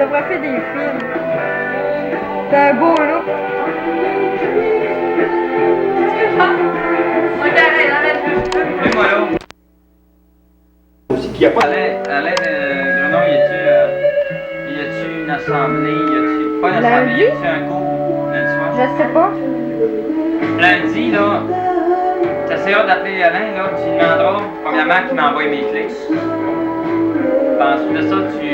devrait faire des films. C'est un beau look. Fais-moi là. Aussi qu'il n'y a pas Alain Grenon, y a-tu une assemblée? Y a-tu pas une assemblée? Y a-tu un cours lundi soir? Je sais pas. Lundi, là, t'essaieras d'appeler Alain, là, tu lui demanderas, premièrement, qu'il m'envoie mes clés. Puis ensuite de ça, tu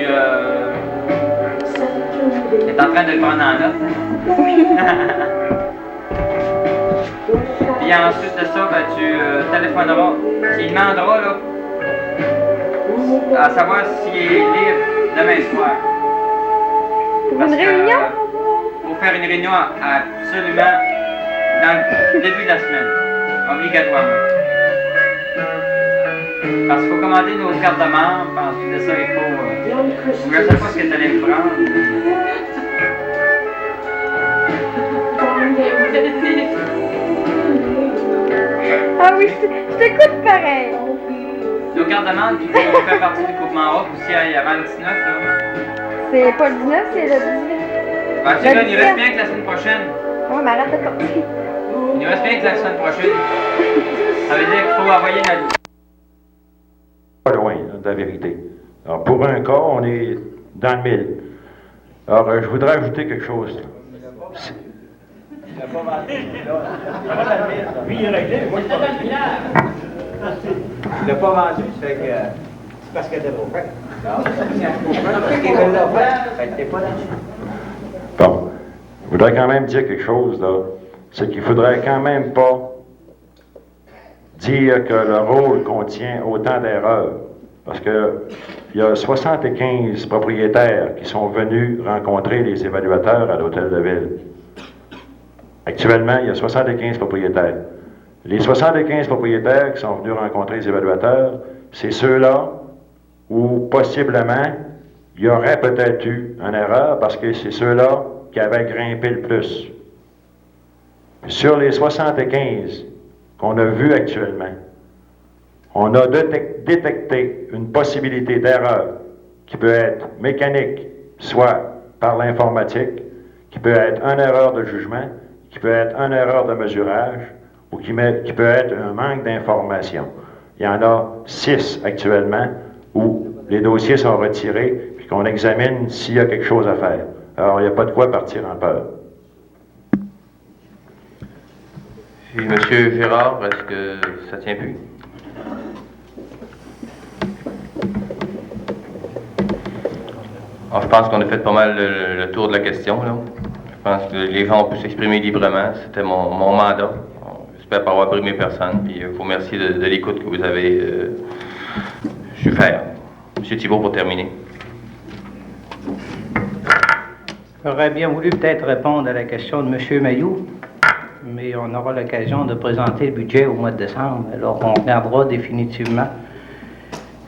es en train de le prendre en note. Puis ensuite de ça, ben, tu téléphoneras. Tu lui demanderas, là, à savoir s'il est libre demain soir. Pour Parce une que, réunion? pour faire une réunion absolument dans le début de la semaine. Obligatoirement. Parce qu'il faut commander nos cartes de membres, puis ensuite de ça, il faut... je ne sais pas ce que tu allais me prendre. Ah oui, je t'écoute pareil. Nos cartes de membres, puis on fait partie du groupement Europe aussi avant le 19, là. C'est pas le 19, c'est le 18. Ben, tu sais, là, il nous reste bien que la semaine prochaine. Ouais, mais arrête de partir. Il nous reste bien que la semaine prochaine. Ça veut dire qu'il faut envoyer notre... Pas loin de la vérité. Alors, pour un cas, on est dans le mille. Alors, je voudrais ajouter quelque chose. Il n'a pas vendu. Lui, il est réglé, moi, je ne suis pas. Il n'a pas vendu, ça fait que c'est parce qu'elle était trop près. Bon, je voudrais quand même dire quelque chose, là. C'est qu'il faudrait quand même pas dire que le rôle contient autant d'erreurs. Parce que il y a 75 propriétaires qui sont venus rencontrer les évaluateurs à l'Hôtel de Ville. Actuellement, il y a 75 propriétaires. Les 75 propriétaires qui sont venus rencontrer les évaluateurs, c'est ceux-là où, possiblement, il y aurait peut-être eu une erreur parce que c'est ceux-là qui avaient grimpé le plus. Sur les 75 qu'on a vus actuellement, on a détecté une possibilité d'erreur qui peut être mécanique, soit par l'informatique, qui peut être une erreur de jugement, qui peut être une erreur de mesurage, ou qui peut être un manque d'information. Il y en a 6 actuellement où les dossiers sont retirés puis qu'on examine s'il y a quelque chose à faire. Alors, il n'y a pas de quoi partir en peur. Puis, M. Gérard, est-ce que ça tient plus? Alors, je pense qu'on a fait pas mal le tour de la question, là. Je pense que les gens ont pu s'exprimer librement. C'était mon mandat. J'espère pas avoir brimé personne. Puis, je vous remercie de l'écoute que vous avez su faire. M. Thibault, pour terminer. J'aurais bien voulu peut-être répondre à la question de M. Mailloux, mais on aura l'occasion de présenter le budget au mois de décembre. Alors, on regardera définitivement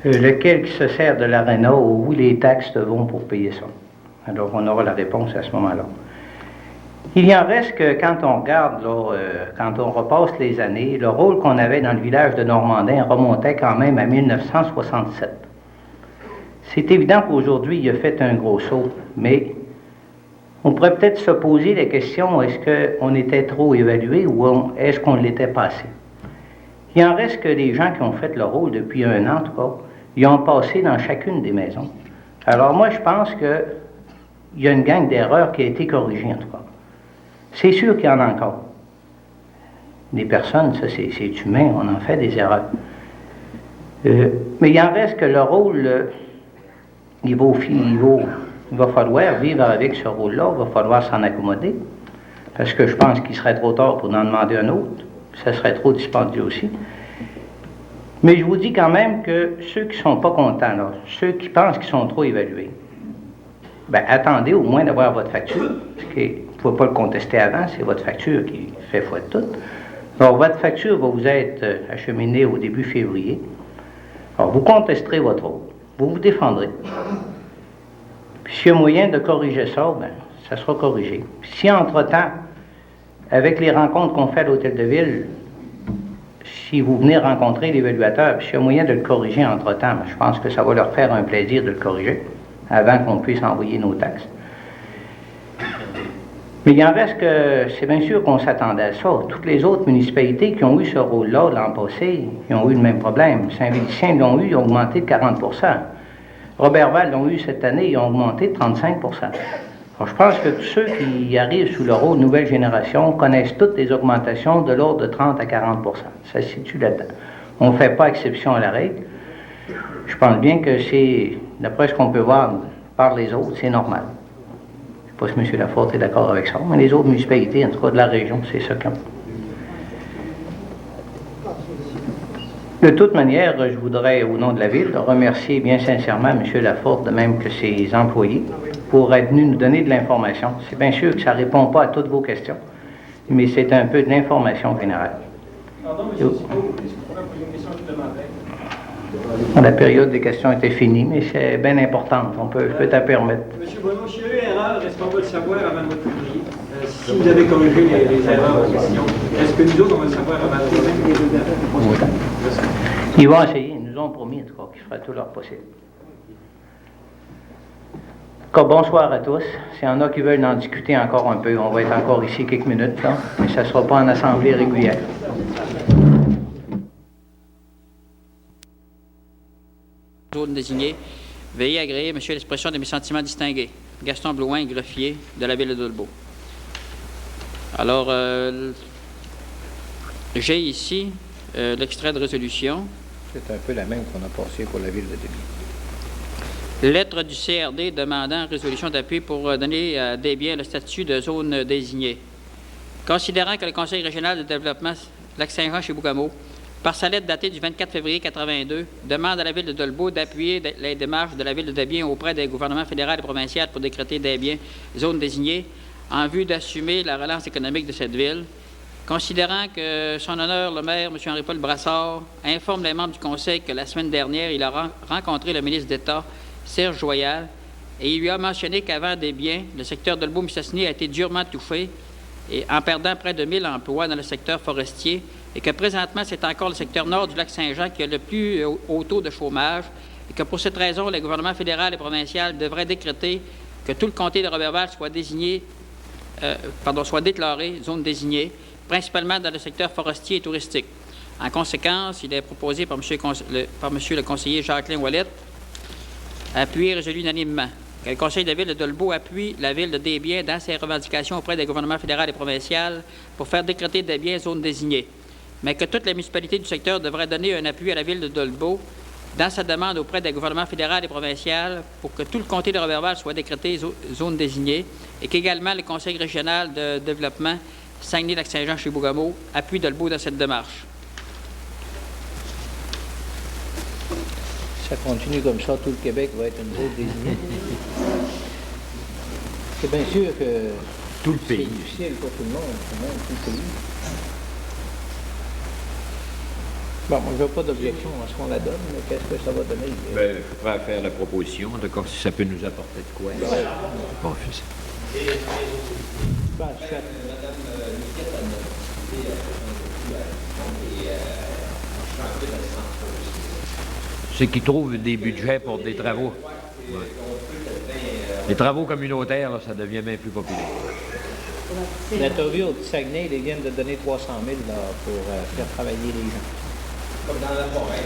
lequel qui se sert de l'aréna ou où les taxes vont pour payer ça. Alors, on aura la réponse à ce moment-là. Il en reste que quand on regarde, là, quand on repasse les années, le rôle qu'on avait dans le village de Normandin remontait quand même à 1967. C'est évident qu'aujourd'hui, il a fait un gros saut, mais on pourrait peut-être se poser la question, est-ce qu'on était trop évalué ou est-ce qu'on l'était pas assez? Il en reste que les gens qui ont fait le rôle depuis un an, en tout cas, ils ont passé dans chacune des maisons. Alors moi, je pense qu'il y a une gang d'erreurs qui a été corrigée, en tout cas. C'est sûr qu'il y en a encore. Des personnes, ça c'est humain, on en fait des erreurs. Mais il en reste que le rôle, il va falloir vivre avec ce rôle-là, il va falloir s'en accommoder, parce que je pense qu'il serait trop tard pour en demander un autre, ça serait trop dispendieux aussi. Mais je vous dis quand même que ceux qui ne sont pas contents, là, ceux qui pensent qu'ils sont trop évalués, ben attendez au moins d'avoir votre facture, parce que vous ne pouvez pas le contester avant, c'est votre facture qui fait foi de tout. Alors, votre facture va vous être acheminée au début février. Alors, vous contesterez votre rôle, vous vous défendrez. Puis s'il y a moyen de corriger ça, ben, ça sera corrigé. Puis si entre-temps, avec les rencontres qu'on fait à l'Hôtel de Ville, si vous venez rencontrer l'évaluateur, puis s'il y a moyen de le corriger entre-temps, ben, je pense que ça va leur faire un plaisir de le corriger. avant qu'on puisse envoyer nos taxes. Mais il en reste que, c'est bien sûr qu'on s'attendait à ça. Toutes les autres municipalités qui ont eu ce rôle-là l'an passé, ils ont eu le même problème. Saint-Félicien l'ont eu, ils ont augmenté de 40 %. Robertval l'ont eu cette année, ils ont augmenté de 35 %. Alors, je pense que tous ceux qui arrivent sous le rôle Nouvelle Génération connaissent toutes les augmentations de l'ordre de 30 à 40 %. Ça se situe là-dedans. On ne fait pas exception à la règle. Je pense bien que c'est, d'après ce qu'on peut voir par les autres, c'est normal. Je ne sais pas si M. Laforte est d'accord avec ça, mais les autres municipalités, en tout cas de la région, c'est ça qu'ils ont. De toute manière, je voudrais, au nom de la Ville, remercier bien sincèrement M. Laforte, de même que ses employés, pour être venus nous donner de l'information. C'est bien sûr que ça ne répond pas à toutes vos questions, mais c'est un peu de l'information générale. Pardon, M. Thibault, est-ce que vous pourriez poser une question supplémentaire? La période des questions était finie, mais c'est bien importante. On peut t'en permettre. M. Bono, s'il y a eu erreur, est-ce qu'on va le savoir avant le mois de février? Si vous avez corrigé les erreurs en question, est-ce que nous autres, on va le savoir avant le mois de février? Ils vont essayer. Ils nous ont promis, en tout cas, qu'ils feraient tout leur possible. En tout cas, bonsoir à tous. S'il y en a qui veulent en discuter encore un peu, on va être encore ici quelques minutes, là, mais ça ne sera pas en assemblée régulière. Zone désignée, veuillez agréer, monsieur, l'expression de mes sentiments distingués. Gaston Blouin, greffier de la ville de Dolbeau. Alors, j'ai ici l'extrait de résolution. C'est un peu la même qu'on a passée pour la ville de Desbiens. Lettre du CRD demandant résolution d'appui pour donner à Desbiens le statut de zone désignée. Considérant que le Conseil régional de développement Lac-Saint-Jean-chez-Boucamo, par sa lettre datée du 24 février 82, demande à la ville de Dolbeau d'appuyer les démarches de la ville de Desbiens auprès des gouvernements fédéral et provincial pour décréter Desbiens zone désignée en vue d'assumer la relance économique de cette ville. Considérant que son honneur, le maire, M. Henri-Paul Brassard, informe les membres du Conseil que la semaine dernière, il a rencontré le ministre d'État, Serge Joyal, et il lui a mentionné qu'avant Desbiens, le secteur de Dolbeau-Mistassini a été durement touché et en perdant près de 1000 emplois dans le secteur forestier, et que présentement, c'est encore le secteur nord du lac Saint-Jean qui a le plus haut taux de chômage, et que pour cette raison, le gouvernement fédéral et provincial devrait décréter que tout le comté de Robertval soit déclaré zone désignée, principalement dans le secteur forestier et touristique. En conséquence, il est proposé par M. le conseiller Jacqueline Ouellet, appuyé et résolu unanimement, que le Conseil de la ville de Dolbeau appuie la ville de Desbiens dans ses revendications auprès des gouvernements fédéral et provincial pour faire décréter Desbiens zone désignée, mais que toutes les municipalités du secteur devraient donner un appui à la ville de Dolbeau dans sa demande auprès des gouvernements fédéral et provincial pour que tout le comté de Robertval soit décrété zone désignée et qu'également le Conseil régional de développement Saguenay-Lac-Saint-Jean-chez-Boucamo appuie Dolbeau dans cette démarche. Ça continue comme ça, tout le Québec va être une zone désignée. C'est bien sûr que Tout le pays. c'est difficile pour tout le monde, tout le pays. Bon, moi, je n'ai pas d'objection à ce qu'on la donne, mais qu'est-ce que ça va donner? Ben, il faudra faire la proposition, d'accord, si ça peut nous apporter de quoi. Bon, c'est qu'ils trouvent des budgets pour des travaux. Ouais. Les travaux communautaires, là, ça devient bien plus populaire. L'interview au petit Saguenay, ils viennent de donner 300 000 là, pour faire travailler les gens. Comme dans la forêt.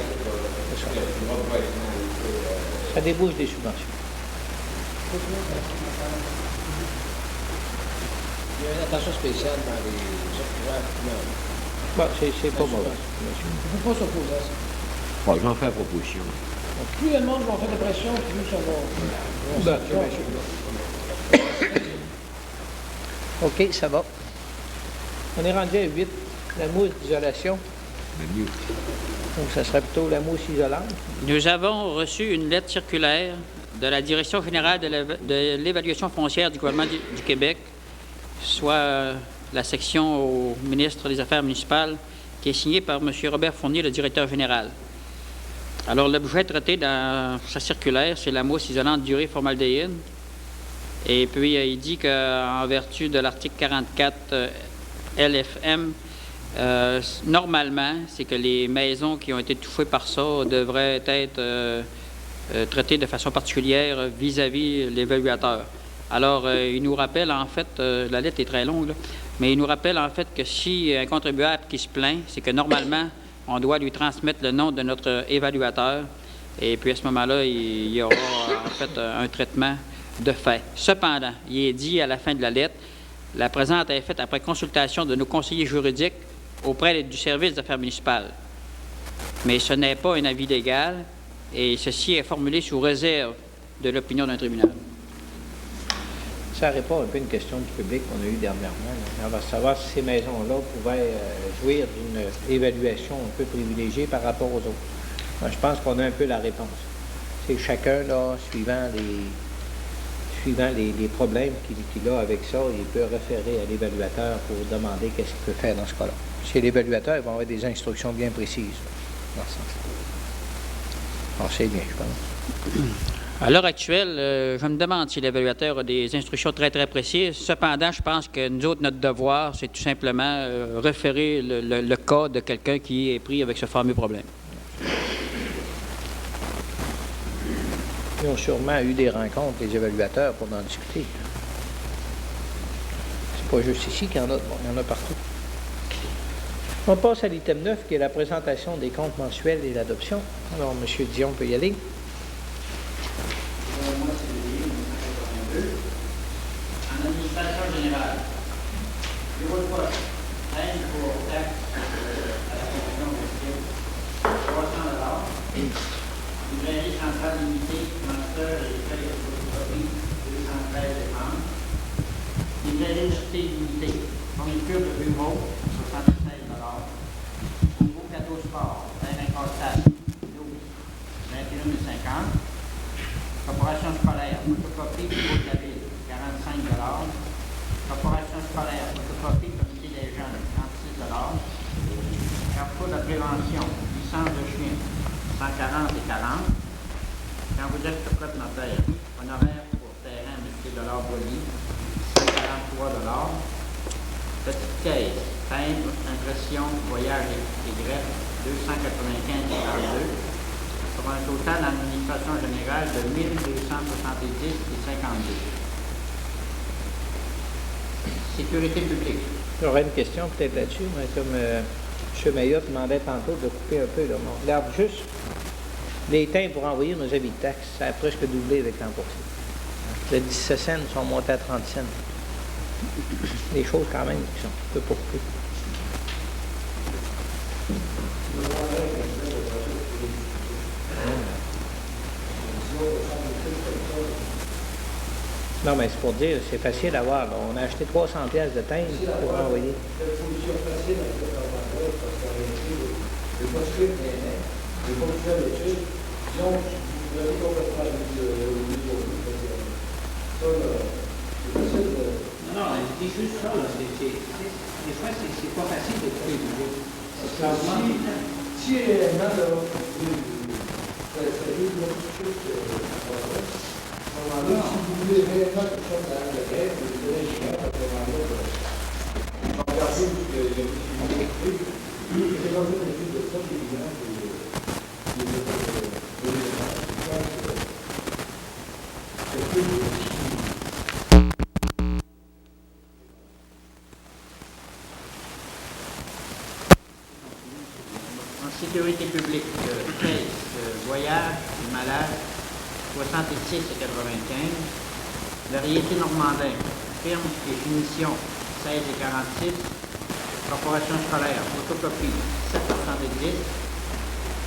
C'est ça. Ça débouche des subventions. Il y a une attention spéciale dans les circulaires. Bon, c'est pas mauvais. Il ne faut pas s'opposer à ça. Bon, j'en fais la proposition. Plus le monde va faire de pression, plus ça va. OK, ça va. On est rendu à 8, la mousse d'isolation. Mieux. Donc, ça serait plutôt la mousse isolante. Nous avons reçu une lettre circulaire de la Direction générale de l'évaluation foncière du gouvernement du Québec, soit la section au ministre des Affaires municipales, qui est signée par M. Robert Fournier, le directeur général. Alors, l'objet traité dans sa circulaire, c'est la mousse isolante durée formaldéhyde. Et puis, il dit qu'en vertu de l'article 44 LFM, normalement, c'est que les maisons qui ont été touchées par ça devraient être traité de façon particulière vis-à-vis l'évaluateur. Alors, il nous rappelle, en fait, la lettre est très longue, là, mais il nous rappelle, en fait, que si un contribuable qui se plaint, c'est que normalement, on doit lui transmettre le nom de notre évaluateur, et puis à ce moment-là, il y aura, en fait, un traitement de fait. Cependant, il est dit à la fin de la lettre, la présente est faite après consultation de nos conseillers juridiques auprès du service d'affaires municipales. Mais ce n'est pas un avis légal, et ceci est formulé sous réserve de l'opinion d'un tribunal. Ça répond un peu à une question du public qu'on a eue dernièrement. On va savoir si ces maisons-là pouvaient jouir d'une évaluation un peu privilégiée par rapport aux autres. Moi, je pense qu'on a un peu la réponse. C'est chacun, là, suivant les problèmes qu'il a avec ça, il peut référer à l'évaluateur pour demander qu'est-ce qu'il peut faire dans ce cas-là. Chez l'évaluateur, ils vont avoir des instructions bien précises dans ce sens-là. Alors, c'est bien, je pense. À l'heure actuelle, je me demande si l'évaluateur a des instructions très, très précises. Cependant, je pense que nous autres, notre devoir, c'est tout simplement référer le cas de quelqu'un qui est pris avec ce fameux problème. Ils ont sûrement eu des rencontres, les évaluateurs, pour en discuter. C'est pas juste ici qu'il y en a, bon, il y en a partout. On passe à l'item 9, qui est la présentation des comptes mensuels et l'adoption. Alors, M. Dion peut y aller. En administration générale, bureau de poste, aide pour taxe à la fonction vestibule, 300 $. Librairie centrale limitée, master et frais de photocopie, 213 dépenses. Librairie université limitée, fourniture de bureau, 76 $. Nouveau cadeau sport, terrain portable, 12, 21,50 $. Corporation scolaire, photocopie, bureau de la ville, 45 $. Corporation scolaire, photocopie, comité des jeunes, 36 $. Carrefour de prévention, licence de chien, 140 et 40. Quand vous êtes code notaire, honoraire pour terrain, M. Boilly, 143 $. Petite caisse, timbre, impression, voyage et greffe, 295,42 $. Pour un total d'administration générale de 1270,52 $. Sécurité publique. J'aurais une question peut-être là-dessus, mais comme M. Mayotte demandait tantôt de couper un peu, là, on regarde juste les timbres pour envoyer nos avis de taxes. Ça a presque doublé avec l'an passé. De 17 cents sont montés à 30 cents. Des choses quand même qui sont un peu pour peu. Non, mais c'est pour dire, c'est facile à voir. Là. On a acheté 300 pièces de timbre pour envoyer. C'est une solution facile à faire parce qu'en réalité, le postulat les fonctionnaires d'études, disons, vous avez complètement le niveau. Ça, c'est facile de... Non, c'est juste ça. Des fois, c'est pas facile de trouver le niveau. Si réellement, là, c'est une autre chose que si vous voulez réellement quelque chose dans la grève, vous devez gérer à ce moment-là. On va regarder ce que j'ai fait. C'est dans une étude de ça, c'est évident en sécurité publique, caisse, voyage, malade, 66 et 95. Variété Normandin, firme et finition, 16 et 46. Corporation scolaire, photocopie, 7,70 $,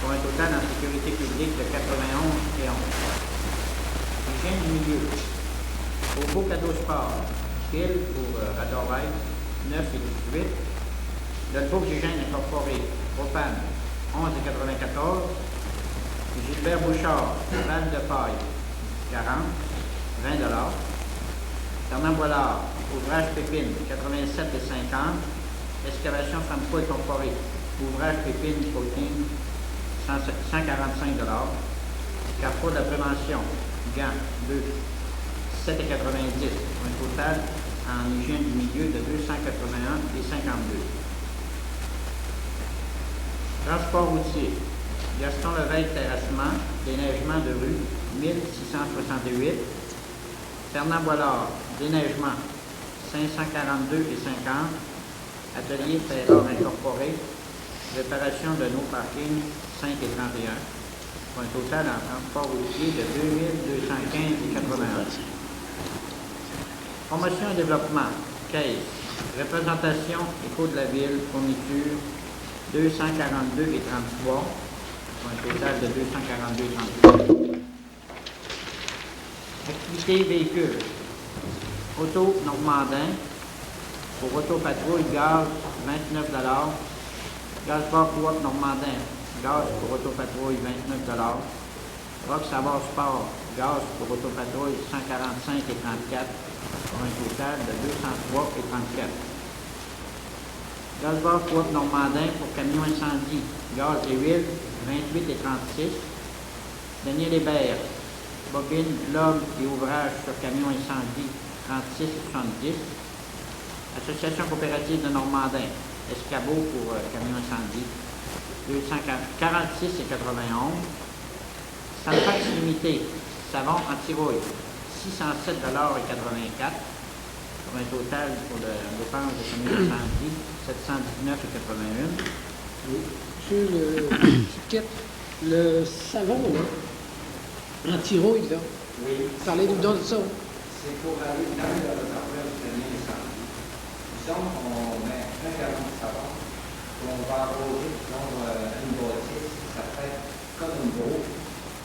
pour un total en sécurité publique de 91 et 11. Hygiène du milieu. Au beau cadeau sport, fil pour Radorway, 9 et 18. Le Oxygène incorporé, propane, 11 et 94. Gilbert Bouchard, balle de paille, 40, 20 $. Fernand Boilard, ouvrage Pépine, 87 et 50. Excavation Famco incorporée, ouvrage Pépine Coating, 145 $. Carrefour de prévention, gants, 2, 7 et 90, un total en hygiène du milieu de 281 et 52. Transport routier, Gaston Leveille terrassement, déneigement de rue, 1668. Fernand Boilard, déneigement, 542 et 50. Atelier Taylor incorporé, réparation de nos parkings, 5 et 31. Pour un total en transport routier de 2215 et 81. Promotion et développement, caisse, représentation, écho de la ville, fourniture, 242 et 33, pour un total de 242 et 33. Activité véhicule, auto Normandin, pour autopatrouille, gaz, 29 Gaz bar coop Normandin, gaz pour autopatrouille, 29 Rock Savard Sport, gaz pour autopatrouille, 145 et 34, pour un total de 203 et 34. Gaz bar coop Normandin pour camion incendie, gaz et huile, 28 et 36. Daniel Hébert, bobine, log et ouvrage sur camion incendie, 36 et 70. Association coopérative de Normandin, escabeau pour camion incendie, 246 et 91. Sanfax limité, savon anti-rouille, 607 et 84, pour un total pour la dépense de camion incendie, 719 et 81. Oui. Monsieur le savon, là, anti-rouille, là. Oui. Parlez-nous donc de ça. C'est pour aller dans le réservoir du camion incendie. Disons qu'on met un gallon de savon, qu'on va arroser, disons, une bâtisse, ça fait comme une boue,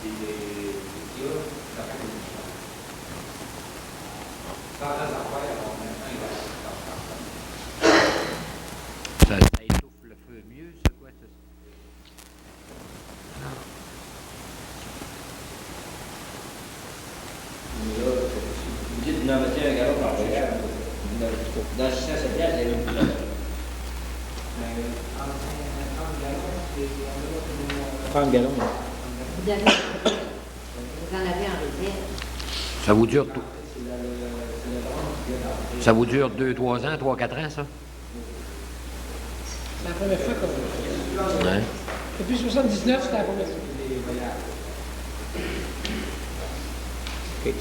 et des kilos, ça fait comme une chose. Dans le réservoir, on met un gallon de savon. Ça étouffe le feu mieux, c'est quoi ça? Vous dites, vous en mettez un gallon par voyage. Dans 607 piastres, il y a une couleur. 30 gallons. Vous en avez en réserve. Ça vous dure tout. Ça vous dure 2-3 ans, 3-4 ans, ça? C'est la première fois qu'on... Ouais. Depuis 79, c'était la première fois.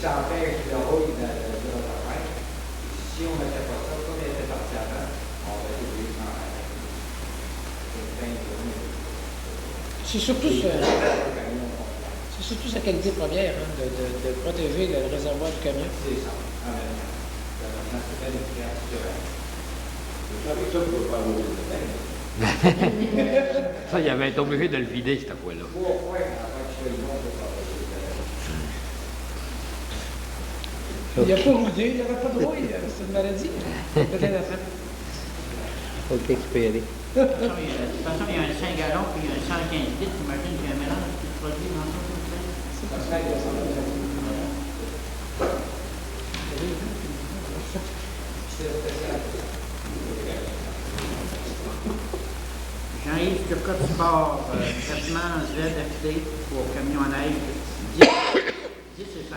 Ça empêche le rouille de l'appareil. Si on ne mettait pas ça, comme il était parti avant, on va être obligé d'en faire. C'est surtout sa qualité première, hein, de protéger le réservoir du camion. C'est ça. C'est une créature. Avec ça, vous ne pouvez pas rouler de bain. Ça, il avait été obligé de le vider, cette fois-là. Il n'y a pas roulé, il n'y avait pas de rouille, c'est une maladie. Faut l'expérer. De toute façon, il y a un 5 gallons puis il y a un 115 litres. J'imagine qu'il y a un mélange qui se produit dans ça. Jean-Yves Turcotte Sport, traitement ZFD pour camion à neige 10 et 5.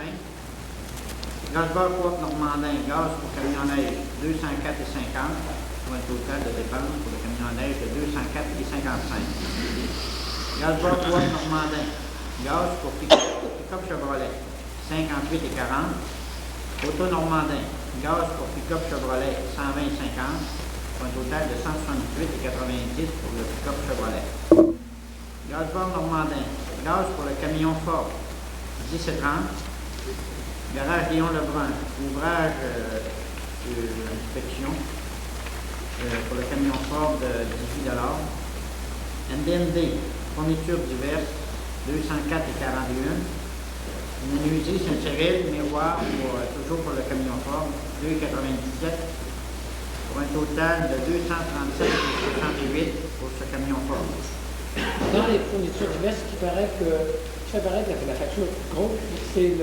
Gaz bar coop Normandin, gaz pour camion à neige 204 et 50, pour un total de dépenses pour le camion à neige de 204 et 55. Gaz bar coop Normandin, gaz pour pick-up Chevrolet 58 et 40. Auto Normandin, gaz pour pick-up Chevrolet 120 et 50, pour un total de 168 et 90 pour le pick-up Chevrolet. Gaz bar Normandin, gaz pour le camion Ford 10 et 30. Garage Léon Lebrun, ouvrage d'inspection pour le camion Ford de 18 $. NDMD, fournitures diverses, 204 et 41. Une menuiserie Saint-Cyril, miroir, toujours pour le camion Ford, 2,97 pour un total de 237 et 68 pour ce camion Ford. Dans les fournitures diverses, qui fait paraître la facture grosse, c'est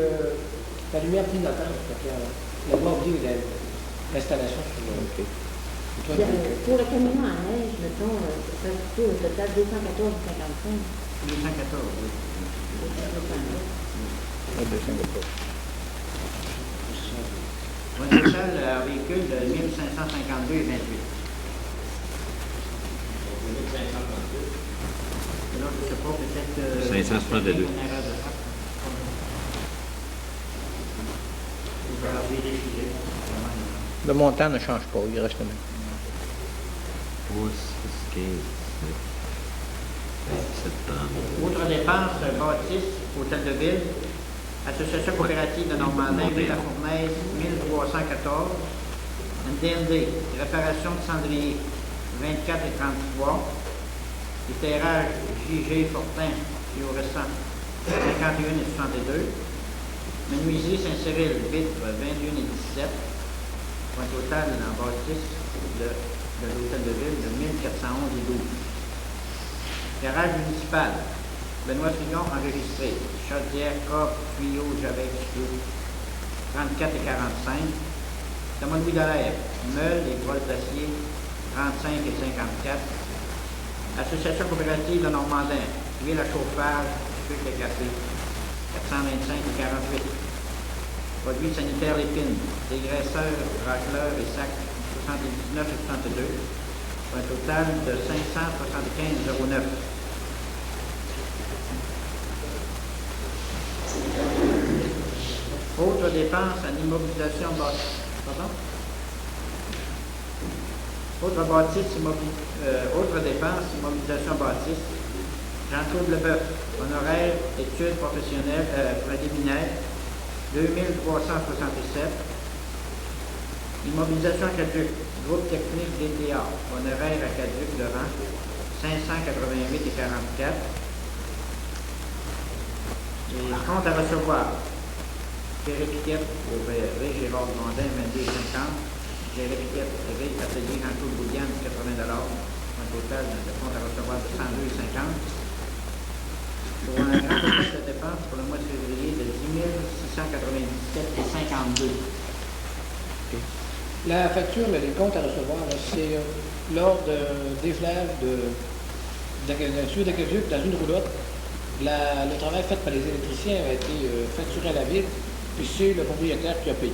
la lumière clignotante. Il a oublié l'installation sur le... Pour le camion à neige, mettons, ça coûte au total 214,55. 214, oui. Pour un total véhicule de 1552 et 28. Alors, je ne sais pas, peut-être... 562. Une erreur de frappe. vérifier. Le montant ne change pas, il reste le même. Autres dépenses, bâtisse, hôtel de ville, Association coopérative de Normandin, Ville La Fournaise, 1314. NDND, réparation de cendrier, 24 et 33. Éclairage J.G. Fortin, fluorescent, 51 et 62. Menuiserie Saint-Cyril, vitre, 21 et 17. Point total en bâtisse de l'hôtel de ville de 1411 et 12. Garage municipal, Benoît Fillon enregistré. Chaudière, coffre, tuyau, javet, 34 et 45. Thomas Louis Dallaire, meules et voiles d'acier, 35 et 54. Association coopérative de Normandin, huile à chauffage, sucre et café, 425 et 48. Produits sanitaires Lépine, dégraisseurs, racleurs et sacs, 79 et 62. Pour un total de 575,09 €. Autres dépenses en immobilisation bâtisse. Pardon? Autres dépenses, immobilisation bâtisse. Jean-Claude Leboeuf, honoraire, études professionnelles préliminaires, 2367. Immobilisation aqueduc, groupe technique DTA, honoraire aqueduc de rang, 588 et 44. Les comptes à recevoir. Pierre Piquette au Gérard Blondin, 22,50. Pierre Piquette, atelier Jean-Claude Boudiane, 80 $. Un total de compte à recevoir de 102,50. Pour un grand total de dépenses pour le mois de février de 10 697,52 $. La facture, mais les comptes à recevoir, c'est lors de déflage d'un tuyau d'aqueduc dans une roulotte. Le travail fait par les électriciens a été facturé à la ville, puis c'est le propriétaire qui a payé.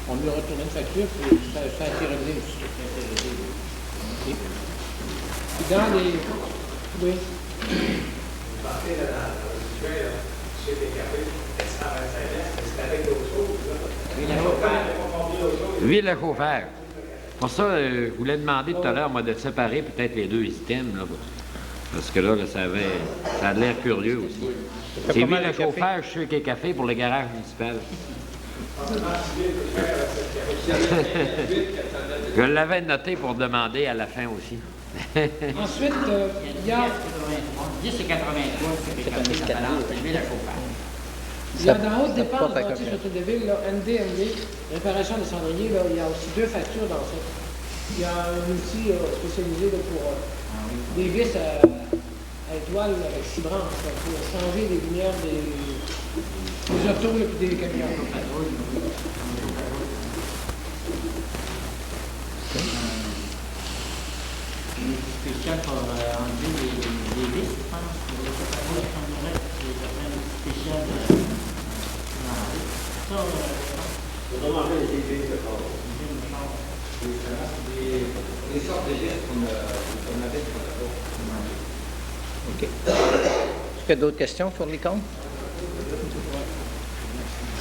On lui a retourné une facture, puis ça a été réglé aussi. Okay. Puis dans les... Oui. Ville à chauffeur. Pour ça, je voulais demander tout à l'heure, moi, de séparer peut-être les deux items, là, parce que là, ça a l'air curieux aussi. C'est ville à chauffeur, sucre et café pour le garage municipal. Je l'avais noté pour demander à la fin aussi. Ensuite, il y a... 10 et 83, c'est la balance, c'est ville à chauffeur. Il y a dans haute dépenses de bâtisse hôtel de ville, là, NDMD, réparation des cendriers, là, il y a aussi 2 factures dans ça. Il y a un outil spécialisé là, pour des vis à étoiles avec 6 branches, là, pour changer les lumières des autos et des camions. Spécial pour enlever les vis, je pense, pour les séparer, c'est certaines spéciales. Les sortes de gestes qu'on avait sur la porte. OK. Est-ce qu'il y a d'autres questions sur les comptes?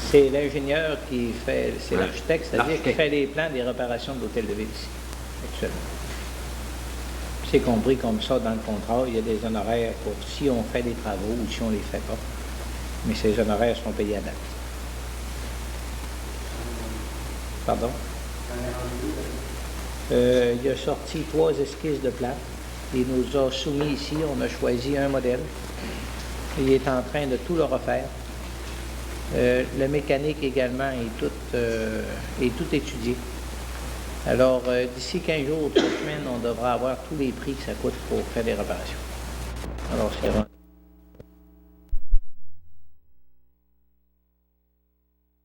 C'est l'ingénieur qui fait, c'est l'architecte, c'est-à-dire qui fait les plans des réparations de l'hôtel de ville ici, actuellement. C'est compris comme ça dans le contrat, il y a des honoraires pour si on fait des travaux ou si on ne les fait pas. Mais ces honoraires sont payés à date. Pardon? Il a sorti 3 esquisses de plans. Il nous a soumis ici, on a choisi un modèle. Il est en train de tout le refaire. Le mécanique également est tout étudié. Alors, d'ici 15 jours ou 3 semaines, on devra avoir tous les prix que ça coûte pour faire des réparations. Alors, c'est